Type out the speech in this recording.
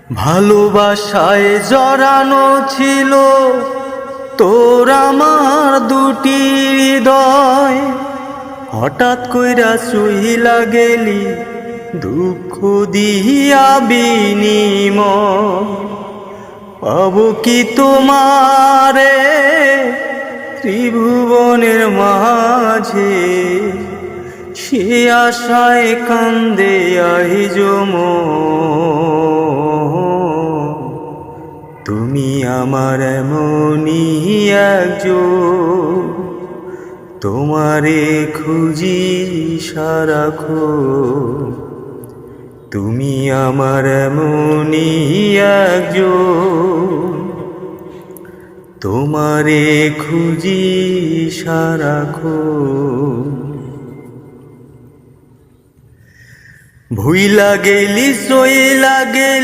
ভালোবাসায় জড়ানো ছিল তোর আমার দুটি হৃদয়, হঠাৎ কইরা চইলা গেলি দুঃখ দিয়া বিনিময়। পাবো কি তোমারে ত্রিভুবনের মাঝে, সে আশায় কান্দে আইজো তুমি আমার এমনই একজন, তোমারে খুঁজি সারাক্ষণ। তুমি আমার এমনই একজন, তোমারে খুঁজি সারাক্ষণ। ভুইলা গেলি চইলা গেলি